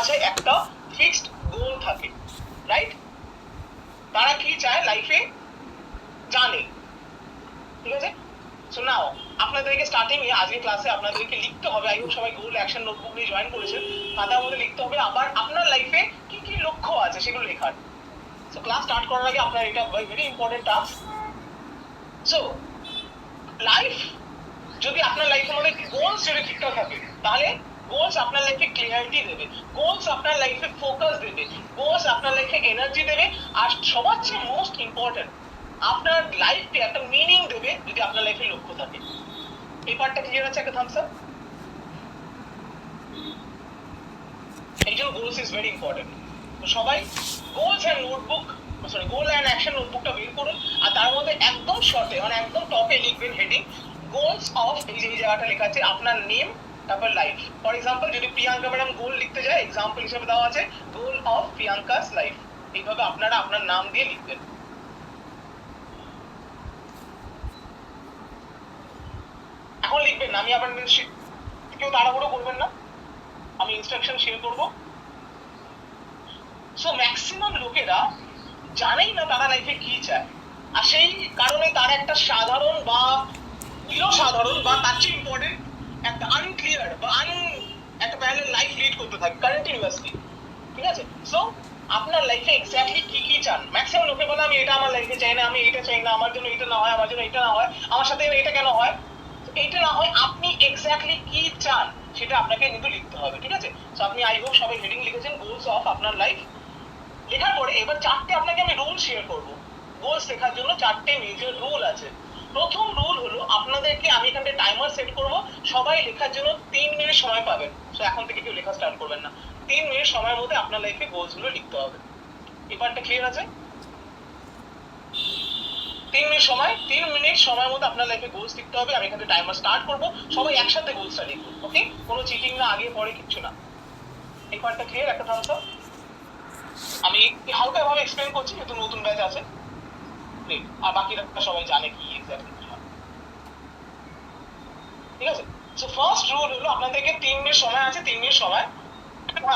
মাঝে একটা ফিক্সড গোল থাকে, রাইট? তারা কি চায় লাইফে জানে, ঠিক আছে? সো নাও আপনাদেরকে স্টার্টিং এ আজকে ক্লাসে আপনাদেরকে লিখতে হবে, আই হোপ সবাই গোল অ্যাকশন নোটবুক নিয়ে জয়েন করেছেন, খাতার মধ্যে লিখতে হবে আবার আপনার লাইফে কি কি লক্ষ্য আছে সেগুলো লেখার। সো ক্লাস স্টার্ট করার আগে আপনার এটা very important task. So life যদি আপনার লাইফের মধ্যে গোলস যদি ঠিকঠাক থাকে, তাহলে গোলস আপনার লাইফে ক্লিয়ারিটি দেবে, গোলস আপনার লাইফে ফোকাস দেবে, গোলস আপনার লাইফে এনার্জি দেবে, আর সবার চেয়ে মোস্ট ইম্পর্টেন্ট আপনার লাইফকে একটা মিনিং দেবে যদি আপনার লাইফে লক্ষ্য থাকে। এই পার্টটা ক্লিয়ার আছে? একটা থামস আপ। এই জন্য গোলস ইজ ভেরি ইম্পর্টেন্ট। তো সবাই goals and notebook, sorry goal and action নোটবুকটা বের করুন, আর তার মধ্যে একদম শর্টে মানে একদম টপে লিখবেন হেডিং গোলস অফ, এই যে জায়গাটা লেখা আছে আপনার নেম তারপর লাইফ। ফর এক্সাম্পল যদি প্রিয়াঙ্কা ম্যাডাম গোল লিখতে যায়, এক্সাম্পল হিসেবে দেওয়া আছে গোল অফ প্রিয়াঙ্কাস লাইফ। এইভাবে আপনারা আপনার নাম দিয়ে লিখবেন। এখন লিখবেন না, আমি আপনাদের কেউ তাড়াহুড়ো করবেন না, আমি ইনস্ট্রাকশন শেয়ার করবো। সো ম্যাক্সিমাম লোকেরা জানেই না তারা লাইফে কি চায়, আর সেই কারণে তার একটা সাধারণ বা সাধারণ বা তার চেয়ে ইম্পর্টেন্ট একটা আনক্লিয়ার বা একটা প্যারালাল লাইফ লিড করতে থাকে কন্টিনিউয়াসলি, ঠিক আছে? সো আপনার লাইফে এক্স্যাক্টলি কি কি চান? ম্যাক্সিমাম লোকে বলে আমি এটা আমার লাইফে চাই না, আমি এটা চাই না, আমার জন্য এটা না হয়, আমার জন্য এটা না হয়, আমার সাথে এটা কেন হয়, এটা না হয়। আপনি এক্স্যাক্টলি কি চান সেটা আপনাকে কিন্তু লিখতে হবে, ঠিক আছে? সো আপনি আই হোপ সবাই হেডিং লিখেছেন গোলস অফ আপনার লাইফ। লেখার পরে এবার চারটে আপনাকে আমি রুল শেয়ার করব। গোলস লেখার জন্য চারটে মেজর রুল আছে। প্রথম রুল হলো আপনাদেরকে আমি এখানে টাইমার সেট করব, সবাই লেখার জন্য 3 মিনিট সময় পাবেন। সো এখন থেকে কেউ লেখা স্টার্ট করবেন না, 3 মিনিট সময়ের মধ্যে আপনার লাইফে গোলস গুলো লিখতে হবে। এবারটা ক্লিয়ার আছে? 3 মিনিট সময়, 3 মিনিট সময়ের মধ্যে আপনার লাইফে গোলস লিখতে হবে। আমি এখানে টাইমার স্টার্ট করব, সবাই একসাথে গোলসটা লিখবো, ওকে? কোনো চিটিং না, আগে পরে কিচ্ছু না। এই পার্টটা ক্লিয়ার? একটা থামস আপ। আমি হালকা ভাবে এক্সপ্লেন করছি যেহেতু নতুন ব্যাচ আছে, আর বাকিরা সবাই জানে কি এক্স্যাক্টলি কি হয়, ঠিক আছে? সো ফার্স্ট রুল হলো আপনাদেরকে 3 মিনিট সময় আছে, 3 মিনিট সময়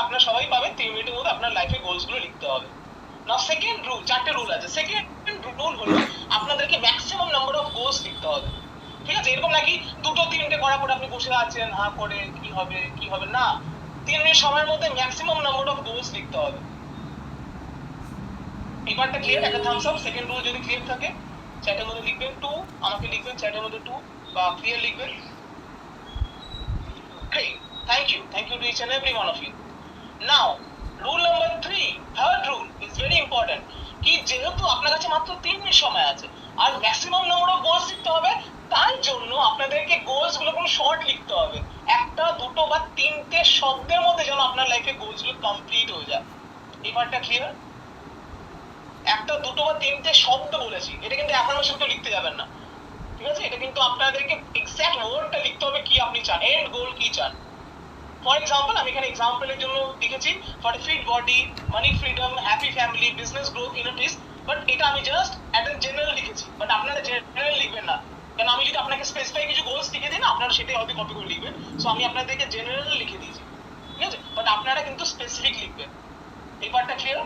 আপনারা সবাই পাবেন, 3 মিনিটের মধ্যে আপনার লাইফে গোলস গুলো লিখতে হবে। না সেকেন্ড রুল, চারটে রুল আছে। সেকেন্ড রুল হলো আপনাদেরকে ম্যাক্সিমাম নাম্বার অফ গোলস লিখতে হবে, ঠিক আছে? এরকম নাকি দুটো তিনটে করার পরে আপনি বসে আছেন হা করে কি হবে কি হবে না, 3 মিনিট সময়ের মধ্যে ম্যাক্সিমাম নাম্বার অফ গোলস লিখতে হবে। এবারটা ক্লিয়ার? একটা থামস আপ। সেকেন্ড রুল যদি ক্লিয়ার থাকে চ্যাটের মধ্যে লিখবেন 2, আমাকে লিখবেন চ্যাটের মধ্যে 2 বা ক্লিয়ার লিখবেন। Great, thank you to each and every one of you. Now rule number 3, third rule is very important, কি যেহেতু আপনার কাছে মাত্র 3 মিনিট সময় আছে আর ম্যাক্সিমাম নাম্বার অফ গোলস লিখতে হবে, তাই জন্য আপনাদেরকে গোলস গুলো কোনো শর্ট লিখতে হবে, একটা দুটো বা তিনটে শব্দের মধ্যে যেন আপনার লাইফে গোলস গুলো কমপ্লিট হয়ে যায়। এবারটা ক্লিয়ার? একটা দুটো বা তিনটে শব্দ বলেছি, এটা কিন্তু অ্যাফার্মেশন তো লিখতে যাবেন না, ঠিক আছে? এটা কিন্তু আপনাদেরকে এক্স্যাক্ট ওয়ার্ডটা লিখতে হবে কি আপনি চান, এন্ড গোল কি চান। ফর এক্সাম্পল আমি এখানে এক্সাম্পলের জন্য লিখেছি for a fit body, money freedom, happy family, business growth, inner peace. But এটা আমি জাস্ট একটা জেনারেল লিখেছি, বাট আপনারা জেনারেল লিখবেন না, কারণ আমি যদি আপনাকে স্পেসিফাই কিছু গোলস লিখে দিই না, আপনারা সেটাই হয়তো কপি করে লিখবেন। সো আমি আপনাদেরকে জেনারেল লিখে দিয়েছি, ঠিক আছে? বাট আপনারা কিন্তু স্পেসিফিক লিখবেন। এই পার্টটা clear?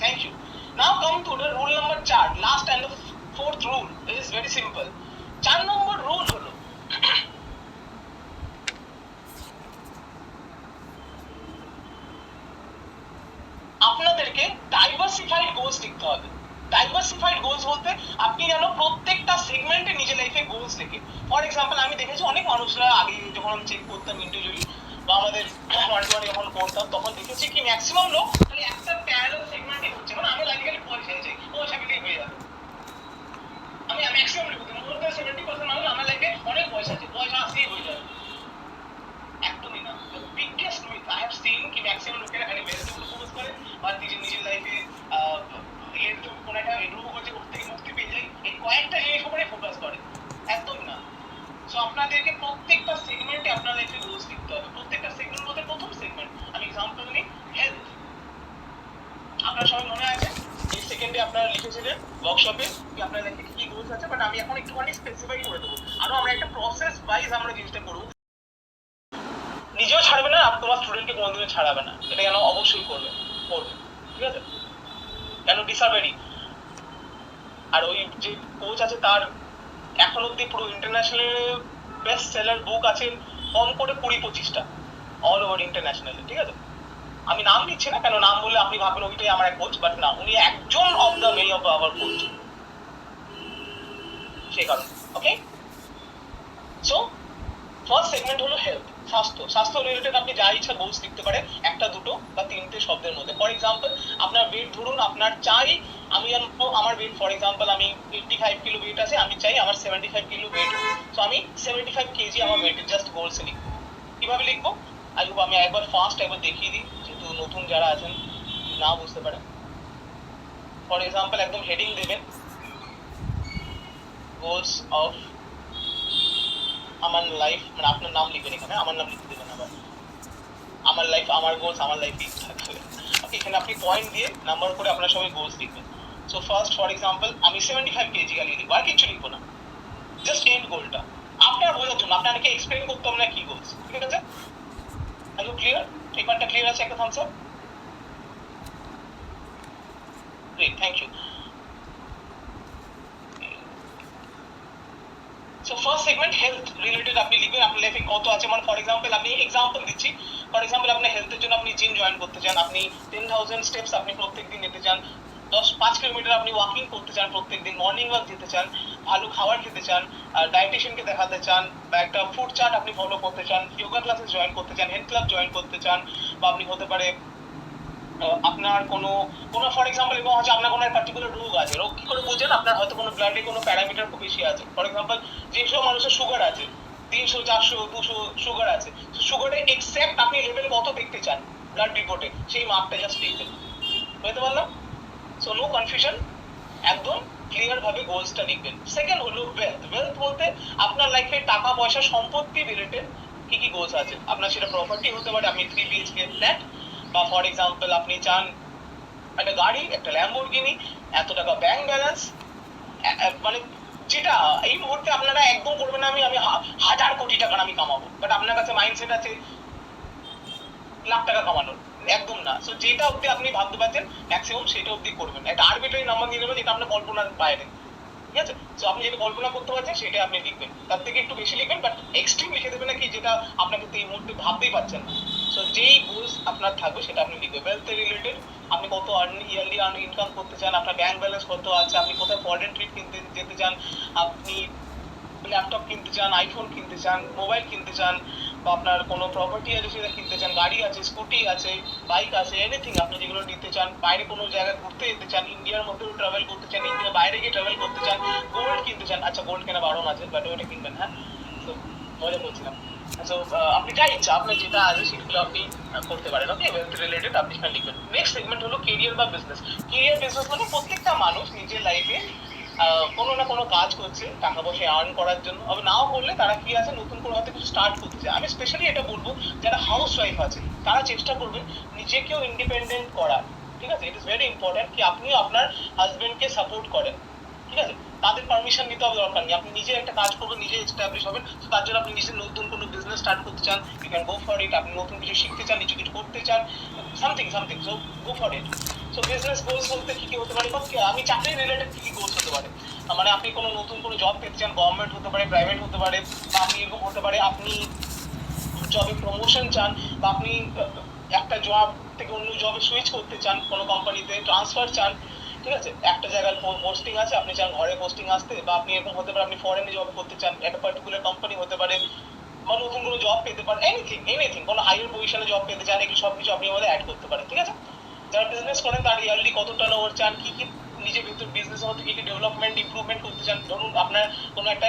Thank you. Now come to the rule number 4, last and the fourth rule. It is very simple. 4 number rule হলো আপনাদেরকে ডাইভার্সিফাইড গোলস লিখতে হবে। ডাইভার্সিফাইড গোলস বলতে আপনি যেন প্রত্যেকটা সেগমেন্টে নিজের লাইফে গোলস লিখে। ফর এক্সাম্পল আমি দেখেছি অনেক মানুষরা আগে যখন আমি চেক করতাম ইন্ডিভিজুয়ালি বা আমাদের ওয়ান টু ওয়ান যখন করতাম, তখন দেখেছি কি ম্যাক্সিমাম লোক খালি একটা প্যারালাল সেগমেন্টে হচ্ছে, মানে আমি লাইফে খালি পয়সা চাই, পয়সা পেলেই হয়ে যাবে। আমি ম্যাক্সিমাম লিখতে মোর দ্যান 70% মানুষ আমার লাইফে অনেক পয়সা আছে, পয়সা আসলেই হয়ে যাবে। একদমই না। The biggest myth I have seen কি ম্যাক্সিমাম লোকেরা খালি ভেজিটেবল ফোকাস করে বা নিজের লাইফে এর তো কোনো একটা রোগ হচ্ছে ওর থেকে মুক্তি পেয়ে যায়, এই কয়েকটা জিনিস উপরে ফোকাস করে, একদমই না। সো আপনাদেরকে প্রত্যেকটা সেগমেন্টে আপনার লাইফে গোলস লিখতে হবে। প্রত্যেকটা সেগমেন্ট মধ্যে প্রথম সেগমেন্ট আমি এক্সাম্পল নিই হেলথ। আপনার সবাই মনে আছে এই সেকেন্ডে আপনারা লিখেছিলেন ওয়ার্কশপে কি আপনার লাইফে কি গোলস আছে, বাট আমি এখন একটুখানি স্পেসিফাই করে দেবো, আরো আমরা একটা প্রসেস ওয়াইজ আমরা জিনিসটা করবো। নিজেও ছাড়বে না, তোমার স্টুডেন্টকে কোনোদিনও ছাড়াবে না, এটা যেন অবশ্যই করবে, ঠিক আছে? কেন ডিসার্ভেরই। আর ওই যে কোচ আছে তার এখন অব্দি পুরো ইন্টারন্যাশনাল বেস্ট সেলার বুক আছে কম করে 20-25টা অল ওভার ইন্টারন্যাশনাল, ঠিক আছে? আমি নাম দিচ্ছি না, কেন নাম বললে আপনি ভাববেন ওইটাই আমার এক কোচ, বাট না, উনি একজন of the many of our coach, সেই কারণে। ওকে, সো ফার্স্ট সেগমেন্ট হলো হেলথ, স্বাস্থ্য রিলেটেড আপনি যা ইচ্ছা গোলস লিখতে পারে, একটা দুটো বা তিনটে শব্দের মধ্যে। ফর এক্সাম্পল আপনার ওয়েট, ধরুন আপনার চাই, আমি আমার ওয়েট ফর এক্সাম্পল আমি 85 কিলো ওয়েট আছে, আমি চাই আমার 75 কিলো ওয়েট, তো আমি 75 কেজি আমার ওয়েটের জাস্ট গোলস লিখবো। কিভাবে লিখবো আই হোপ আমি একবার ফার্স্ট একবার দেখিয়ে দিই, যেহেতু নতুন যারা আছেন না বুঝতে পারে। ফর এক্সাম্পল একদম হেডিং দেবেন গোলস অফ আমার লাইফ, মানে আপনার নাম লিখবেন এখানে, আমার নাম লিখতে দেবেন, আবার আমার লাইফ, আমার গোলস, আমার লাইফ থাকবে। এখানে আপনি পয়েন্ট দিয়ে নাম্বার করে আপনার সবাই গোলস লিখবেন। সো ফার্স্ট ফর এক্সাম্পল আমি 75 কেজি গালিয়ে লিখবো, আর কিছু লিখবো না, জাস্ট এন্ড গোলটা আপনার বোঝার জন্য, আপনাকে এক্সপ্লেন করতে হবে না কি গোলস, ঠিক আছে? Are you clear? পেপারটা ক্লিয়ার আছে? একটা thumbs up. Great, thank you. So first segment health related আপনি লিখবেন আপনার লাইফে কত আছে, মানে ফর এক্সাম্পল আমি এক্সাম্পল দিচ্ছি, ফর এক্সাম্পল আপনার হেলথের জন্য আপনি জিম জয়েন করতে চান, আপনি 10,000 স্টেপস আপনি প্রত্যেকদিন নিতে চান, 5 কিলোমিটার আপনি ওয়াকিং করতে চান প্রত্যেকদিন, মর্নিং ওয়াক যেতে চান, ভালো খাবার খেতে চান, ডায়েটিশিয়ানকে দেখাতে চান, বা একটা ফুড চার্ট আপনি ফলো করতে চান, যোগা ক্লাসেস জয়েন করতে চান, হেলথ ক্লাব জয়েন করতে চান, বা আপনি হতে পারে আপনার কোনো ফর এক্সাম্পল এবং হচ্ছে আপনার কোনো পার্টিকুলার রোগ আছে, রোগ কি করে বুঝেন? আপনার হয়তো কোনো ব্লাডে কোনো প্যারামিটার খুব বেশি আছে, ফর এক্সাম্পল যেসব মানুষের সুগার আছে 300, 400, 200 সুগার আছে, সুগারে এক্সাক্ট আপনি লেভেল কত দেখতে চান ব্লাড রিপোর্টে, সেই মাপটা জাস্ট লিখবেন। বুঝতে পারলাম? সো নো কনফিউশন, একদম ক্লিয়ার ভাবে গোলসটা লিখবেন। সেকেন্ড হলো ওয়েলথ। ওয়েলথ বলতে আপনার লাইফে টাকা পয়সা সম্পত্তি রিলেটেড কি কি গোলস আছে, আপনার সেটা প্রপার্টি হতে পারে, আপনি 3 BHK ফ্ল্যাট, বা ফর এক্সাম্পল আপনি চান একটা গাড়ি, একটা ল্যাম্বরগিনি, এত টাকা ব্যাংক ব্যালেন্স, মানে যেটা এই মুহূর্তে আপনারা একদম করবেন না আমি 1000 কোটি টাকা আমি কামাবো, বাট আপনার কাছে মাইন্ডসেট আছে লাখ টাকা কামানোর, একদম না। সো যেটা অব্দি আপনি ভাবতে পারছেন ম্যাক্সিমাম সেটা অব্দি করবেন, একটা আরবিট্রারি নাম্বার দিয়ে নেবেন যেটা আপনার কল্পনার বাইরে, ঠিক আছে? সো আপনি যেটা কল্পনা করতে পারছেন সেটা আপনি লিখবেন, তার থেকে একটু বেশি লিখবেন, বাট এক্সট্রিম লিখে দেবেন না কি যেটা আপনাকে এই মুহূর্তে ভাবতেই পারছেন না। সো যেই গোলস আপনার থাকবে সেটা আপনি লিখবেন। ওয়েলথ রিলেটেড আপনি কত ইয়ারলি ইনকাম করতে চান, আপনার ব্যাংক ব্যালেন্স কত আছে, আপনি কোথায় ফরেন ট্রিপ কিনতে যেতে চান, আপনি ল্যাপটপ কিনতে চান, আইফোন কিনতে চান, মোবাইল কিনতে চান, বা আপনার কোনো প্রপার্টি আছে সেটা কিনতে চান, গাড়ি আছে, স্কুটি আছে, বাইক আছে, এনিথিং আপনি যেগুলো নিতে চান, বাইরে কোনো জায়গায় ঘুরতে যেতে চান, ইন্ডিয়ার মধ্যেও ট্রাভেল করতে চান, ইন্ডিয়ার বাইরে গিয়ে ট্রাভেল করতে চান, গোল্ড কিনতে চান, আচ্ছা গোল্ড কেনা বারণ আছে বাট ওটা কিনবেন, হ্যাঁ? তো মজা করছিলাম। সো আপনি যা ইচ্ছা আপনার যেটা আছে সেগুলো আপনি করতে পারেন। ওকে, ওয়েলথ রিলেটেড আপনি সেখানে লিখবেন। নেক্সট সেগমেন্ট হলো কেরিয়ার বা বিজনেস। কেরিয়ার বিজনেস মানে প্রত্যেকটা মানুষ নিজের লাইফে কোনো না কোনো কাজ করছে টাকা পয়সা আর্ন করার জন্য, আবার নাও করলে তারা কি আছে নতুন করে হয়তো কিছু স্টার্ট করতে চায়। আমি স্পেশালি এটা বলবো যারা হাউস ওয়াইফ আছে তারা চেষ্টা করবেন নিজেকেও ইন্ডিপেন্ডেন্ট করার, ঠিক আছে? ইট ইজ ভেরি ইম্পর্টেন্ট কি আপনিও আপনার হাজবেন্ডকে সাপোর্ট করেন, ঠিক আছে? তাদের পারমিশন নিতে হবে দরকার নেই, আপনি নিজে একটা কাজ করবেন, নিজে এস্টাবলিশ হবেন। তো তার জন্য আপনি নিজে নতুন কোনো বিজনেস স্টার্ট করতে চান, you can go for it. আপনি নতুন কিছু শিখতে চান, কিছু করতে চান, something, so go for it. So business goals বলতে কি কি হতে পারে, আমি চাকরি রিলেটেড কি কি গোলস হতে পারে, মানে আপনি কোনো নতুন কোনো জব পেতে চান, গভর্নমেন্ট হতে পারে, প্রাইভেট হতে পারে, বা আপনি এরকম হতে পারে আপনি জবে প্রমোশন চান, বা আপনি একটা জব থেকে অন্য জবে সুইচ করতে চান, কোনো কোম্পানিতে ট্রান্সফার চান, ঠিক আছে? একটা জায়গায় পোস্টিং আছে আপনি চান ঘরে পোস্টিং আসতে, বা আপনি এরকম হতে পারে আপনি ফরেনে জব করতে চান, একটা পার্টিকুলার কোম্পানি হতে পারে, বা নতুন কোনো জব পেতে পারেন, এনিথিং কোনো হায়ার পজিশনে জব পেতে চান, এগুলো সবকিছু আপনি আমাদের অ্যাড করতে পারেন, ঠিক আছে? যারা বিজনেস করেন তার ইয়ারলি কত টার্নওভার চান, কি কি নিজের ভিতর বিজনেসের মধ্যে কি কি ডেভেলপমেন্ট ইমপ্রুভমেন্ট করতে চান, ধরুন আপনার কোনো একটা